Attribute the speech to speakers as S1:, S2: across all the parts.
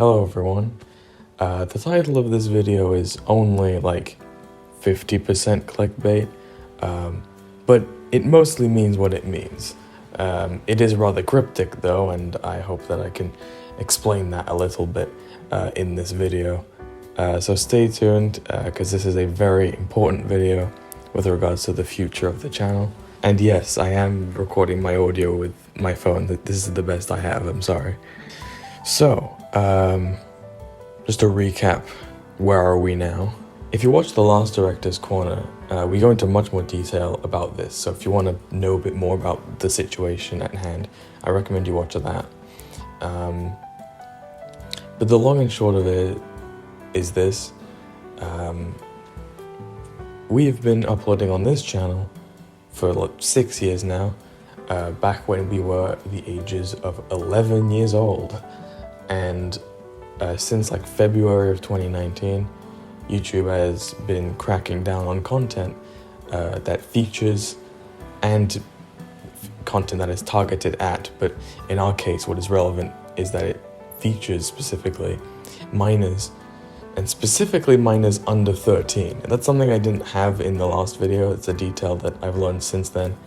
S1: Hello everyone. The title of this video is only like 50% clickbait, but it mostly means what it means. It is rather cryptic though, and I hope that I can explain that a little bit in this video. So stay tuned, because this is a very important video with regards to the future of the channel. And yes, I am recording my audio with my phone. This is the best I have, I'm sorry. So, just to recap, where are we now? If you watch the last Director's Corner, we go into much more detail about this, so if you want to know a bit more about the situation at hand, I recommend you watch that. But the long and short of it is this. We have been uploading on this channel for like 6 years now, back when we were the ages of 11 years old. And since like February of 2019, YouTube has been cracking down on content that features and content that is targeted at, but in our case what is relevant is that it features specifically minors, and specifically minors under 13. And that's something I didn't have in the last video. It's a detail that I've learned since then,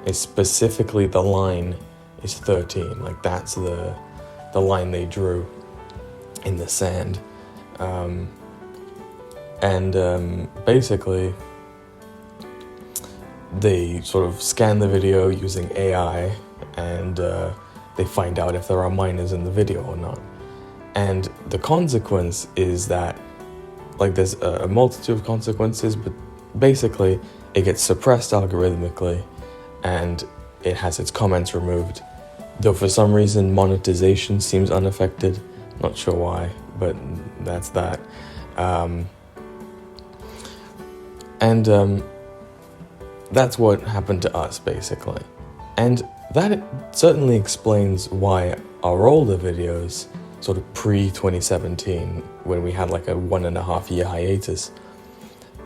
S1: is specifically the line is 13. Like that's the line they drew in the sand. Basically they sort of scan the video using AI, and they find out if there are minors in the video or not. And the consequence is that, like, there's a multitude of consequences, but basically it gets suppressed algorithmically and it has its comments removed. Though for some reason monetization seems unaffected, not sure why, but that's that. That's what happened to us, basically. And that certainly explains why our older videos, sort of pre-2017, when we had like a 1.5 year hiatus.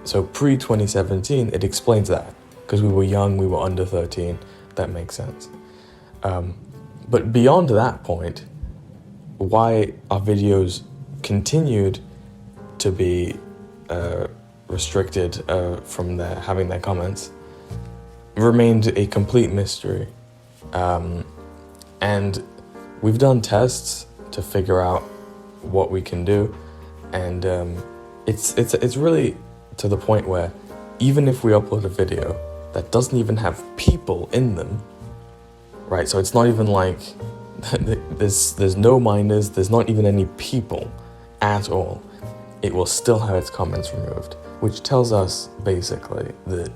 S1: So pre-2017, it explains that. Because we were young, we were under 13, that makes sense. But beyond that point, why our videos continued to be restricted from having their comments remained a complete mystery. And we've done tests to figure out what we can do, and it's really to the point where even if we upload a video that doesn't even have people in them, right? So it's not even like there's no minors, there's not even any people at all. It will still have its comments removed, which tells us basically that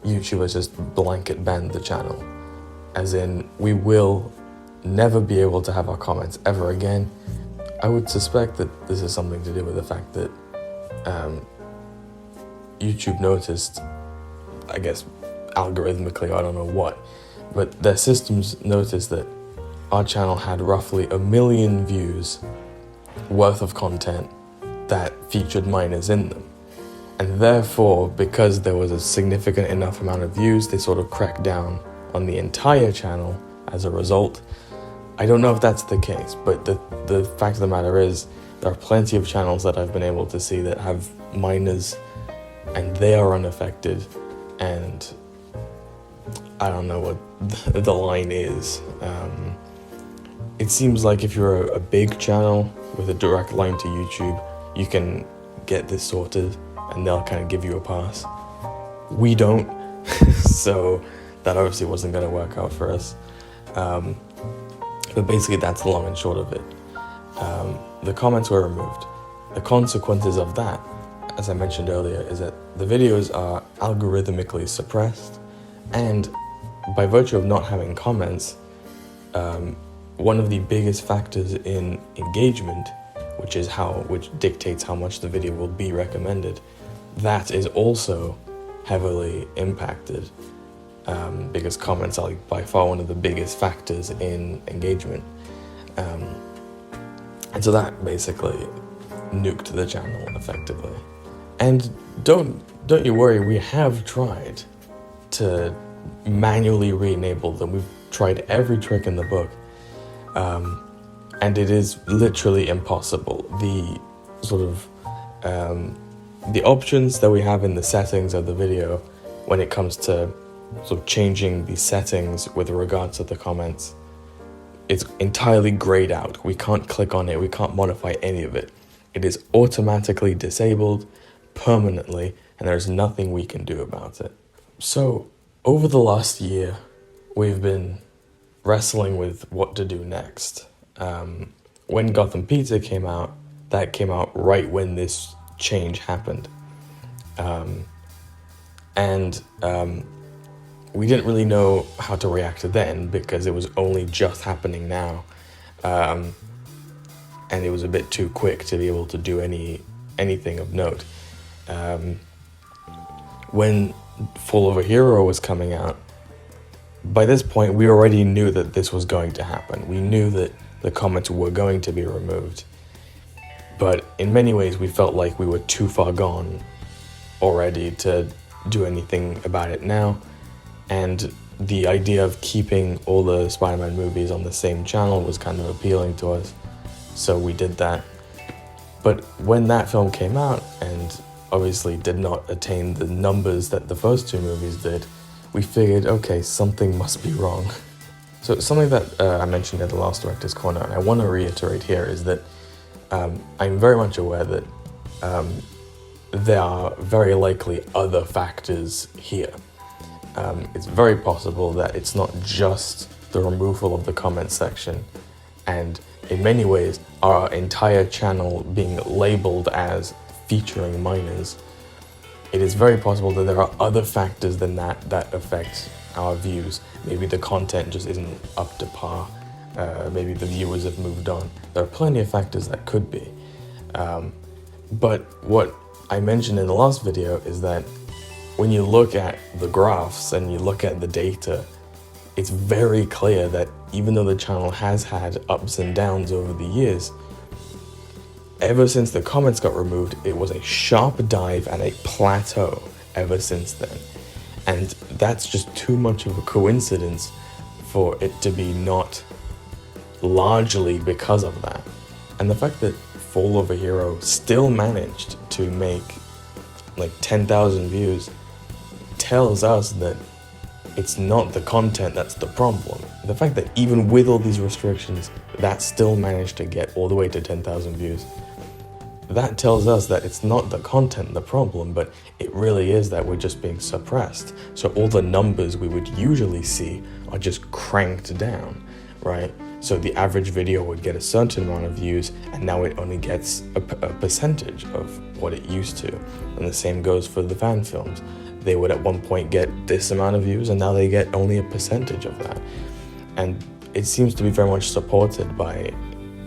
S1: YouTube has just blanket banned the channel, as in we will never be able to have our comments ever again. I would suspect that this is something to do with the fact that YouTube noticed, I guess algorithmically, I don't know what, but their systems noticed that our channel had roughly 1 million views worth of content that featured minors in them. And therefore, because there was a significant enough amount of views, they sort of cracked down on the entire channel as a result. I don't know if that's the case, but the fact of the matter is there are plenty of channels that I've been able to see that have minors and they are unaffected, and I don't know what the line is. It seems like if you're a big channel with a direct line to YouTube, you can get this sorted and they'll kind of give you a pass. We don't, so that obviously wasn't going to work out for us. But basically that's the long and short of it. The comments were removed. The consequences of that, as I mentioned earlier, is that the videos are algorithmically suppressed, and by virtue of not having comments, one of the biggest factors in engagement, which dictates how much the video will be recommended, that is also heavily impacted, because comments are by far one of the biggest factors in engagement. And so that basically nuked the channel effectively. And don't you worry, we have tried to manually re-enable them. We've tried every trick in the book. and it is literally impossible. The sort of the options that we have in the settings of the video when it comes to sort of changing the settings with regard to the comments, it's entirely grayed out. We can't click on it, we can't modify any of it. It is automatically disabled permanently, and there's nothing we can do about it. So over the last year, we've been wrestling with what to do next. When Gotham Pizza came out, that came out right when this change happened. We didn't really know how to react to then because it was only just happening now. And it was a bit too quick to be able to do anything of note. When Fall of a Hero was coming out, by this point we already knew that this was going to happen. We knew that the comments were going to be removed. But in many ways we felt like we were too far gone already to do anything about it now. And the idea of keeping all the Spider-Man movies on the same channel was kind of appealing to us, so we did that. But when that film came out, and obviously did not attain the numbers that the first two movies did, we figured, okay, something must be wrong. So something that I mentioned at the last Director's Corner, and I want to reiterate here, is that I'm very much aware that there are very likely other factors here. It's very possible that it's not just the removal of the comment section, and in many ways our entire channel being labeled as featuring minors. It is very possible that there are other factors than that affect our views. Maybe the content just isn't up to par. Maybe the viewers have moved on. There are plenty of factors that could be. But what I mentioned in the last video is that when you look at the graphs and you look at the data, it's very clear that even though the channel has had ups and downs over the years, ever since the comments got removed, it was a sharp dive and a plateau ever since then. And that's just too much of a coincidence for it to be not largely because of that. And the fact that Fall of a Hero still managed to make like 10,000 views tells us that it's not the content that's the problem. The fact that even with all these restrictions, that still managed to get all the way to 10,000 views, that tells us that it's not the content the problem, but it really is that we're just being suppressed. So all the numbers we would usually see are just cranked down, right? So the average video would get a certain amount of views, and now it only gets a percentage of what it used to. And the same goes for the fan films. They would at one point get this amount of views, and now they get only a percentage of that. And it seems to be very much supported by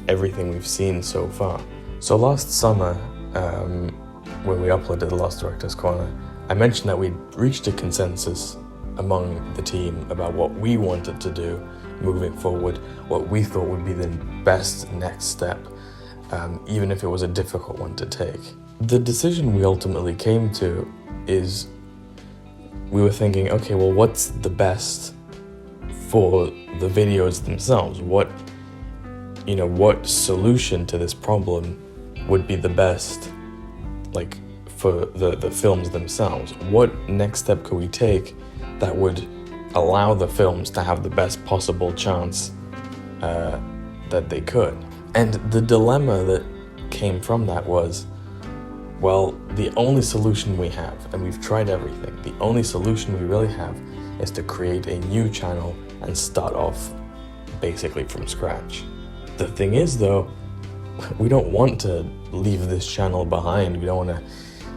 S1: everything we've seen so far. So last summer, when we uploaded The Last Director's Corner, I mentioned that we'd reached a consensus among the team about what we wanted to do moving forward, what we thought would be the best next step, even if it was a difficult one to take. The decision we ultimately came to is, we were thinking, okay, well, what's the best for the videos themselves? What solution to this problem would be the best, like, for the films themselves? What next step could we take that would allow the films to have the best possible chance that they could? And the dilemma that came from that was, well, the only solution we have, and we've tried everything, the only solution we really have is to create a new channel and start off basically from scratch. The thing is, though, we don't want to leave this channel behind. We don't want to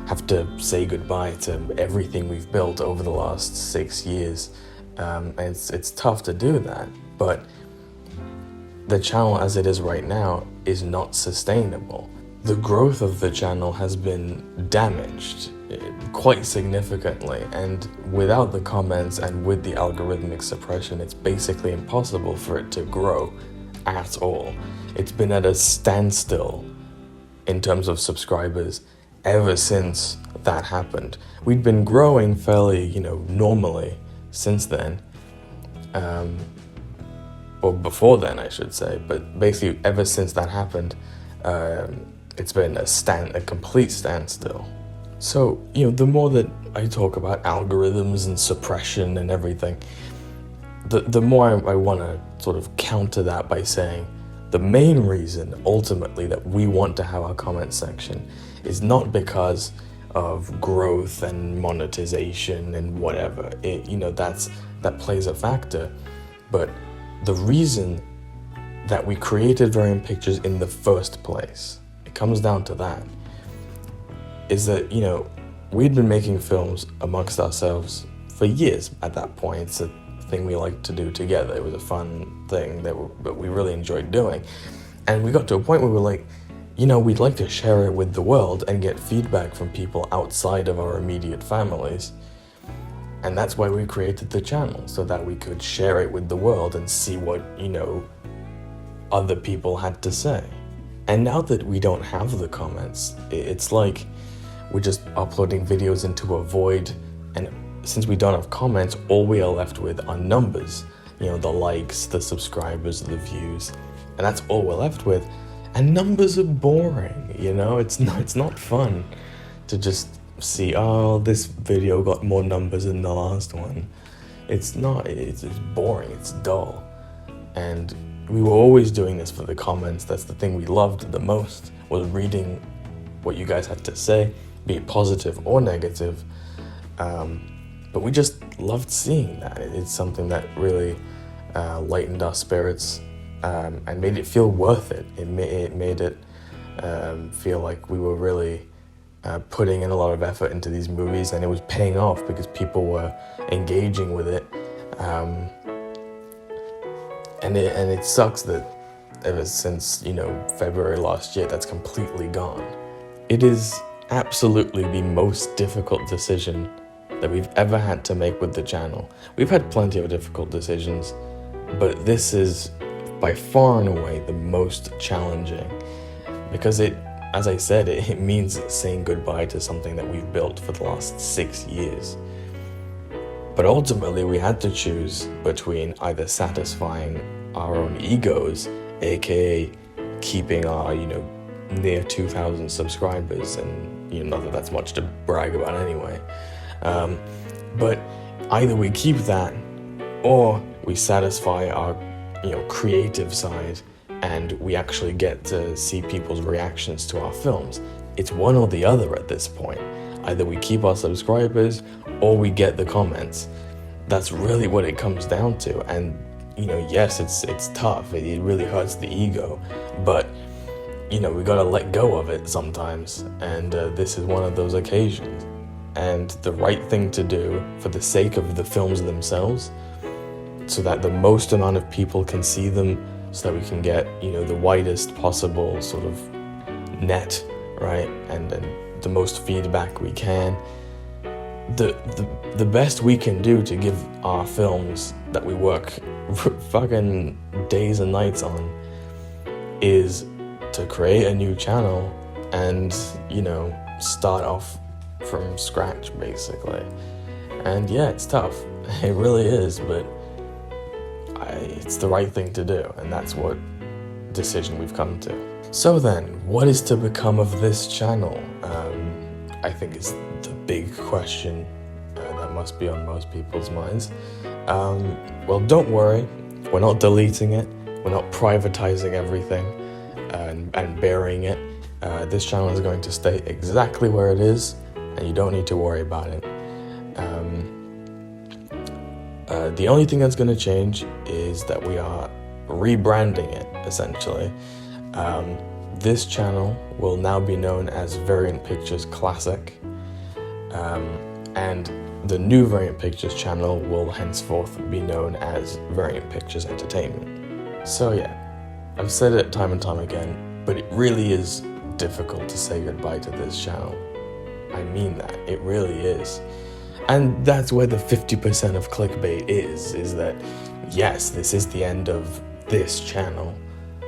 S1: have to say goodbye to everything we've built over the last 6 years. And it's tough to do that, but the channel as it is right now is not sustainable. The growth of the channel has been damaged quite significantly, and without the comments and with the algorithmic suppression, it's basically impossible for it to grow at all. It's been at a standstill in terms of subscribers ever since that happened. We'd been growing fairly, normally since then. or before then I should say, but basically ever since that happened, it's been a complete standstill. So, the more that I talk about algorithms and suppression and everything, the more I want to sort of counter that by saying the main reason ultimately that we want to have our comment section is not because of growth and monetization and whatever. That plays a factor, but the reason that we created VariantPictures in the first place, it comes down to that, is that we'd been making films amongst ourselves for years at that point. It's a thing we liked to do together. It was a fun thing that we really enjoyed doing, and we got to a point where we were like, we'd like to share it with the world and get feedback from people outside of our immediate families. And that's why we created the channel, so that we could share it with the world and see what, other people had to say. And now that we don't have the comments, it's like we're just uploading videos into a void, and since we don't have comments, all we are left with are numbers. The likes, the subscribers, the views, and that's all we're left with. And numbers are boring, it's not fun to just see, oh, this video got more numbers than the last one. It's boring, it's dull. And we were always doing this for the comments. That's the thing we loved the most, was reading what you guys had to say, be it positive or negative. But we just loved seeing that. It's something that really lightened our spirits and made it feel worth it. It made it feel like we were really putting in a lot of effort into these movies, and it was paying off because people were engaging with it. And it sucks that ever since February last year, that's completely gone. It is absolutely the most difficult decision that we've ever had to make with the channel. We've had plenty of difficult decisions, but this is by far and away the most challenging, because as I said, it means saying goodbye to something that we've built for the last 6 years. But ultimately, we had to choose between either satisfying our own egos, aka keeping our, near 2,000 subscribers, and not that that's much to brag about anyway. But either we keep that, or we satisfy our, creative side, and we actually get to see people's reactions to our films. It's one or the other at this point. Either we keep our subscribers, or we get the comments. That's really what it comes down to. And yes, it's tough. It really hurts the ego, but we gotta let go of it sometimes. And this is one of those occasions. And the right thing to do for the sake of the films themselves, so that the most amount of people can see them, so that we can get the widest possible sort of net, right, and the most feedback we can. The best we can do to give our films that we work fucking days and nights on is to create a new channel and start off from scratch, basically. And yeah, it's tough, it really is, but it's the right thing to do, and that's what decision we've come to. So then, what is to become of this channel? I think is the big question that must be on most people's minds. Well, don't worry, we're not deleting it, we're not privatizing everything and burying it. This channel is going to stay exactly where it is, and you don't need to worry about it. The only thing that's going to change is that we are rebranding it, essentially. This channel will now be known as VariantPictures Classic, and the new VariantPictures channel will henceforth be known as VariantPictures Entertainment. So yeah, I've said it time and time again, but it really is difficult to say goodbye to this channel. I mean that, it really is. And that's where the 50% of clickbait is that, yes, this is the end of this channel,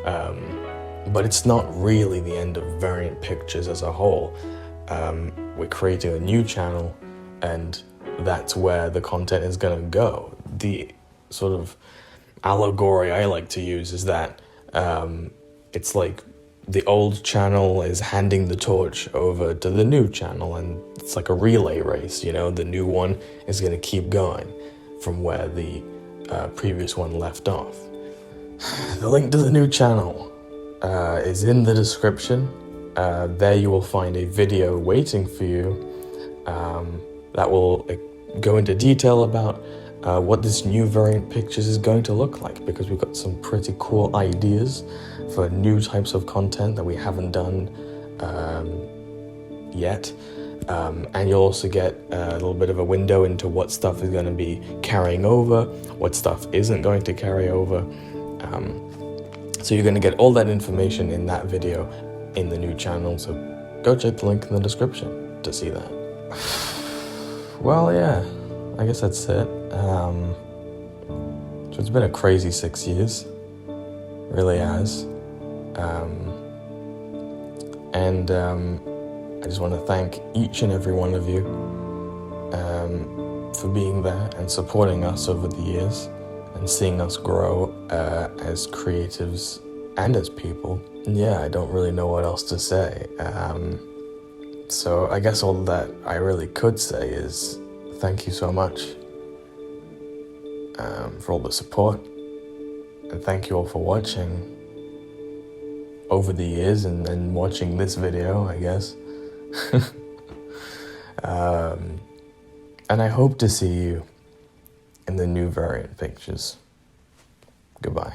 S1: but it's not really the end of VariantPictures as a whole. We're creating a new channel, and that's where the content is going to go. The sort of allegory I like to use is that it's like the old channel is handing the torch over to the new channel, and it's like a relay race, you know? The new one is going to keep going from where the previous one left off. The link to the new channel is in the description. There you will find a video waiting for you that will go into detail about what this new VariantPictures is going to look like, because we've got some pretty cool ideas for new types of content that we haven't done yet. And you'll also get a little bit of a window into what stuff is going to be carrying over, what stuff isn't going to carry over. So you're going to get all that information in that video in the new channel, so go check the link in the description to see that. Well, yeah, I guess that's it. So it's been a crazy 6 years, it really has. I just want to thank each and every one of you for being there and supporting us over the years and seeing us grow as creatives and as people. And yeah, I don't really know what else to say. So I guess all that I really could say is thank you so much for all the support, and thank you all for watching over the years and watching this video, I guess. And I hope to see you in the new VariantPictures. Goodbye.